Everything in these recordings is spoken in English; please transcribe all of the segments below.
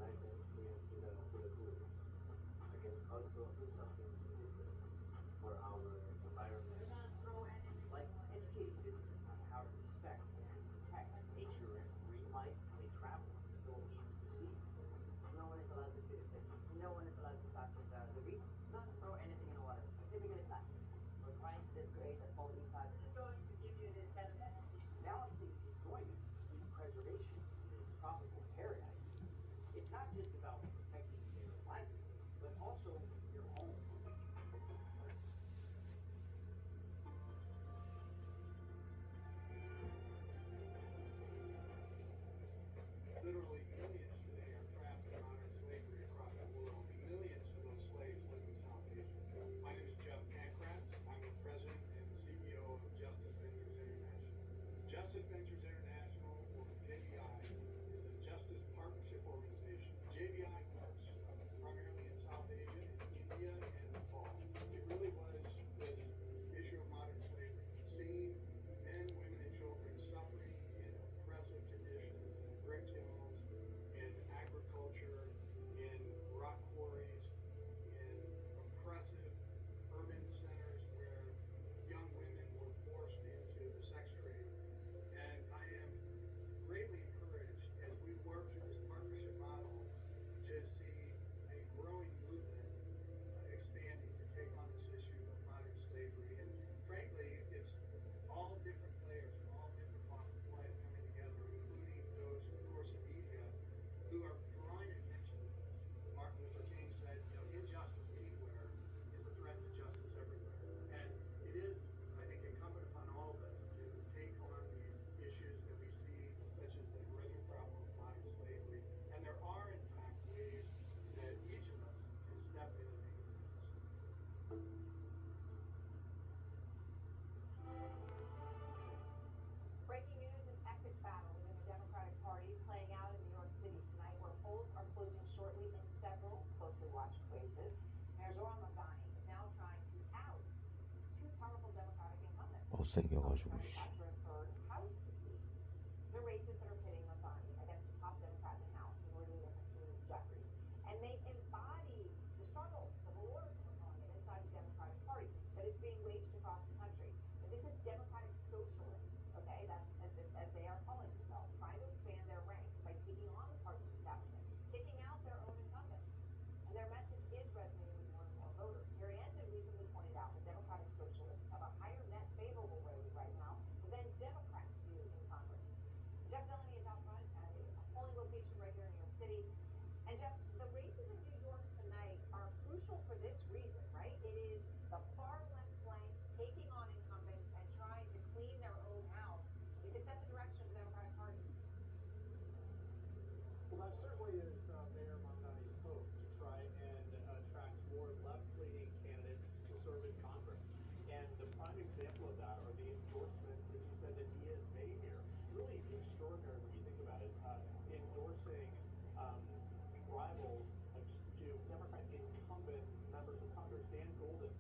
license to the tools. I can also do something different for our environment, like educating visitors on how to respect and protect nature and green life when they travel to the Philippines to see. No one is allowed to feed it. No one is allowed to touch the reef, not throw anything in the water, specifically plastic. We're trying to dissuade a small impact. It's going to give you this kind of energy. Balancing enjoyment with preservation in this tropical paradise. It's not just about protecting their livelihood, but also your home. Literally millions today are trapped in modern slavery across the world. Millions of those slaves live in South Asia. My name is Jeff Pankratz. I'm the president and CEO of Justice Ventures International. Justice Ventures International, or JVI, is a justice partnership organization. JVI works primarily in South Asia, India, and Nepal. It really was this issue of modern slavery, seeing men, women, and children suffering in oppressive conditions, brick kilns, in agriculture, in rock quarries, in oppressive urban centers where young women were forced into the sex trade. And I am greatly encouraged as we work through this partnership model to see a growing movement expanding to take on this issue of modern slavery. And frankly, it's all different players from all different walks of life coming together, including those, of course, in media, who are drawing attention to this. Martin Luther King said, injustice anywhere is a threat to justice everywhere. And it is, I think, incumbent upon all of us to take on these issues that we see, such as the horrific problem of modern slavery. And there are, in fact, ways that each of us can step in and make a difference. Breaking news: an epic battle within the Democratic Party playing out in New York City tonight, where polls are closing shortly in several closely watched places. Mayor Zoran Mamdani is now trying to oust two powerful Democratic incumbents. 못생겨가지고 Trying to capture a third House seat. The races that are pitting Mamdani against the top Democrat in the House, Minority Leader Hakeem Jeffries, and they embody the struggle, civil war, as we're calling it, inside the Democratic Party that is being waged across the country. And this is Democratic socialists, okay? That's as they are calling themselves, trying to expand their ranks by taking on the party's establishment, kicking out their own incumbents. And their message is resonating with more and more voters. Gary Anson recently pointed out that Democratic socialists have a higher net favorable rating right now than Democrats do in Congress. Jeff Zeleny is out front at a polling location right here in New York City. And Jeff, the races in New York tonight are crucial for this reason, right? It is the far left flank taking on incumbents and trying to clean their own house. It could set the direction of the Democratic Party. Well, that certainly is Mayor Mamdani's hope, to try and attract more left-leaning candidates to serve in Congress. And the prime example of that are the endorsements, as you said, that he has made here. Really extraordinary when you think about it. Endorsing rivals to Democrat incumbent members of Congress. Dan Golden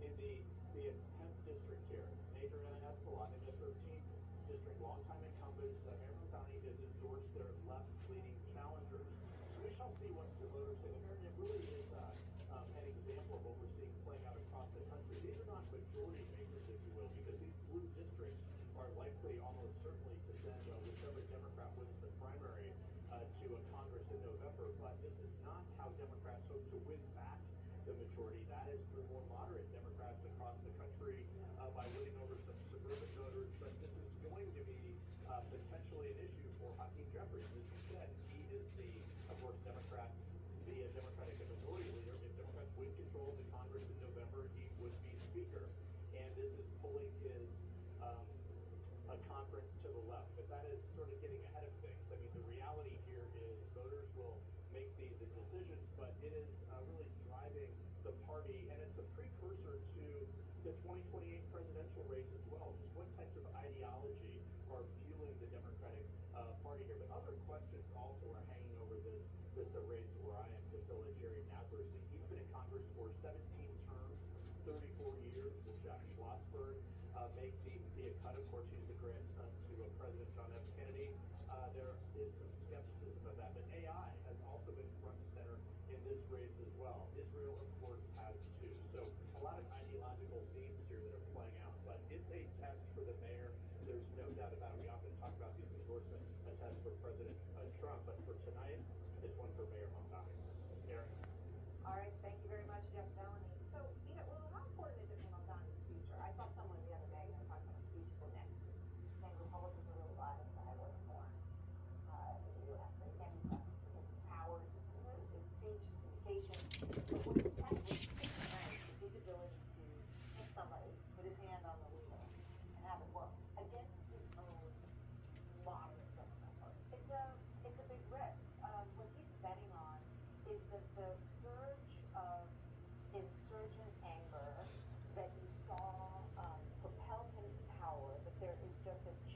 in the 10th district here, Adriana Espelon in the 13th district, longtime incumbents. Mayor Mamdani has endorsed their left-leaning challengers. So we shall see what the voters say. And it really is an example of what we're seeing playing out across the country. These are not majority makers, if you will, because these blue districts are likely, almost certainly, to send whichever Democrat wins the primary to a Congress in November. But this is not how Democrats hope to win back the majority. That is through more moderate Democrats across the country by winning over some suburban voters. But this is going to be potentially an issue for Hakeem Jeffries. As you said, he is of course, the Democratic minority leader. If Democrats win control of the Congress in November, he would be Speaker. And this is pulling his a conference to the left. But that is sort of getting ahead of things. I mean, the reality here is voters will make these decisions, but it is really driving the party, and it's a precursor to the 2028 presidential race as well. Just what types of ideology are fueling the Democratic Party here? But other questions also are hanging over this race where I am to fill a Jerry Nadler seat. He's been in Congress for 17 terms, 34 years. Will Jack Schlossberg make the cut? Of course, he's the grandson to President John F. Kennedy. There is some skepticism of that, but AI has also been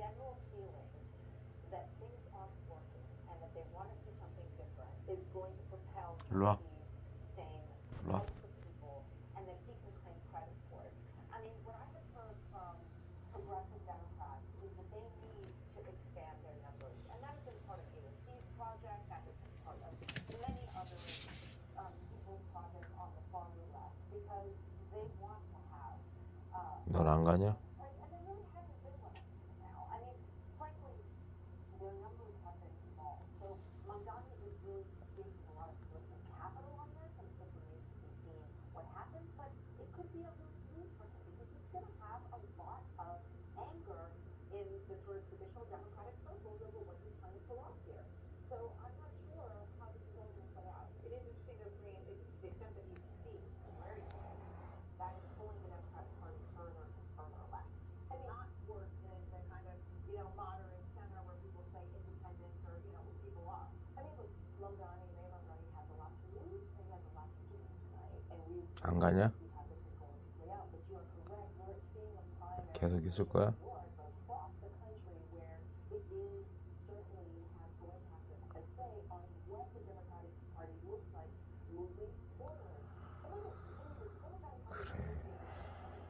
general feeling that things aren't working and that they want to see something different is going to propel some 일로 와. of these same 일로 와. types of people, and then he can claim credit for it. I mean, what I have heard from progressive Democrats is that they need to expand their numbers, and that has been part of AOC's project, that has been part of many other people's projects on the far left, because they want to have 넌 안 가냐? and there really hasn't been one up until now. I mean, frankly, their numbers have been small. So Mamdani is really staking a lot of political capital on this, and it remains to be seen what happens. But it could be a lose-lose for him because he's going to have a lot of anger in the sort of traditional Democratic circles over what he's trying to pull off here. So I'm not sure how this is all going to play out. It is interesting though, Korean, to the extent that he succeeds, and where he succeeds, that is pulling the Democratic Party further and further left. I mean, not towards the kind of, moderate center where people say independence or, who people are. I mean, look, Mayor Mamdani has a lot to lose and he has a lot to gain tonight. And we 안 가냐? see how this is going to play out. But you are correct. We're seeing a primary 계속 있을 거야? in New York, but across the country where it is certainly going to have a say on what the Democratic Party looks like moving forward. And look, the Democratic Party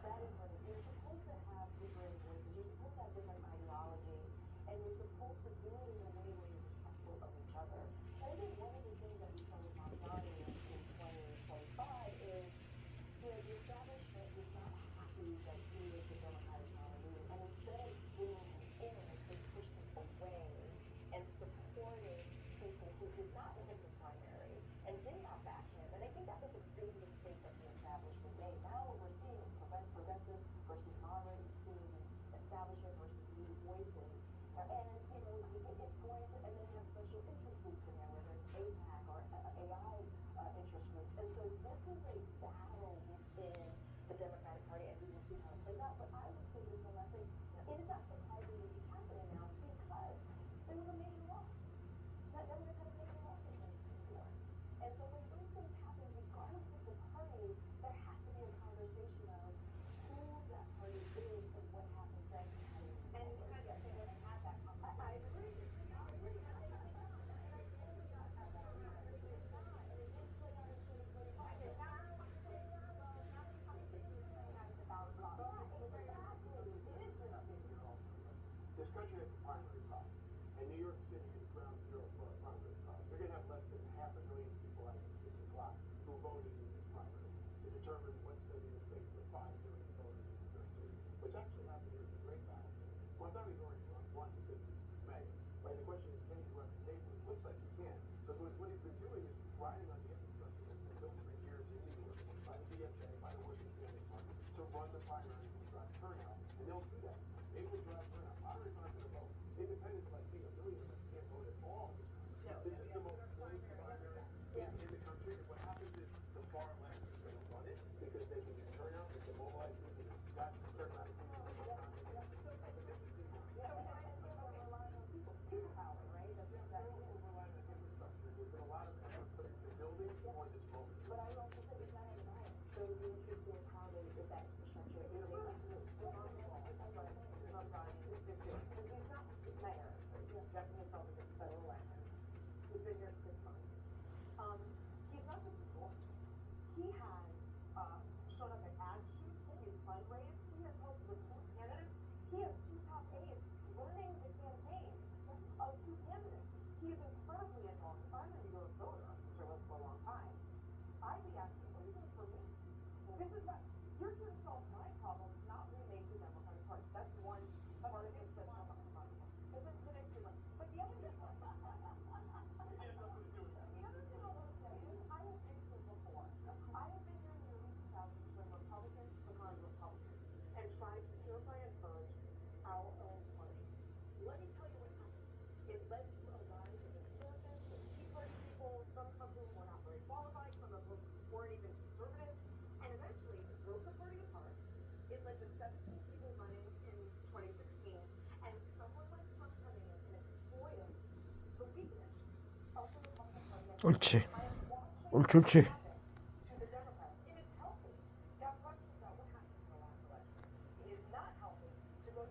that is what it is. You're supposed to have different voices. You're supposed to have different ideologies. And you're supposed to do it in a way where you're respectful of each other. And I think one of the things that we saw with Mamdani in 2025 is, the establishment was not happy that he was the Democratic nominee. And instead of bringing him in, they pushed him away and supported people who did not win the primary and did not back him. And I think that was a big mistake that the establishment made. Now what we're seeing is progressive versus moderate. You're seeing these establishment versus new voices. And, it's going to, and then you have special interest groups in there, whether it's APAC or AI interest groups. And so this is a battle within the Democratic Party, and we will see how it plays out. But I would say there's one last thing. It is not surprising this is happening now because there was a major loss. That Democrats had a major loss in 2024. And so when those things happen, regardless of the party, there has to be a conversation of who that party is and what happens next and how you move forward. And it's kind of they haven't had that conversation. I agree. This country has a primary problem, and New York City is ground zero for a primary problem. You're going to have less than 500,000 people out at 6 o'clock who voted in this primary to determine what's going to be the fate for 5 million voters in New York City. What's actually happened here is a great battle. Mamdani's already won because he's mayor. Right? The question is, can he run the table? It looks like he can. Because what he's been doing is riding on the infrastructure that's been built for years in New York by the BSA, by the Working Family Fund, to run the primary and drive turnout. And they'll do that. They will drive turnout. Moderates aren't going to vote. Independents like me, a million of us can't vote at all in this country. This is the most voted primary in the country. And what happens is the far left is going to run it because they can get turnout, they can mobilize people, they've got turnout. People power, right? That's exactly. There's been a lot of effort put into building for this moment. But I would also say it's not overnight. So it'd be interesting how they did that infrastructure. Is it because he's not his mayor. Jeffrey is over the federal elections. He's been here 6 months. He's not just a voice. He has shown up at ad shoots. He has fundraised. He has helped recruit candidates. He has 2 top aides running the campaigns of 2 candidates. He is incredibly involved. If I'm a New York voter, which I was for a long time, I'd be asking, what are you doing for me? This is not, you're here to solve my problems, not remake the Democratic Party. That's one part of it. That's not something about it. But the next one. But the other thing, the other thing I will say is, I have been here before. I have been here in the early 2000s when Republicans took on Republicans and tried to purify and purge our own party. Let me tell you what happened. It led to a rise of insurgents and Tea Party people, some of whom were not very qualified, some of whom weren't even conservative, and eventually it broke the party apart. It led to 17 people running in 2016, and someone like Trump coming in and exploiting the weakness of the Republican Party. 옳지. I am watching 옳지.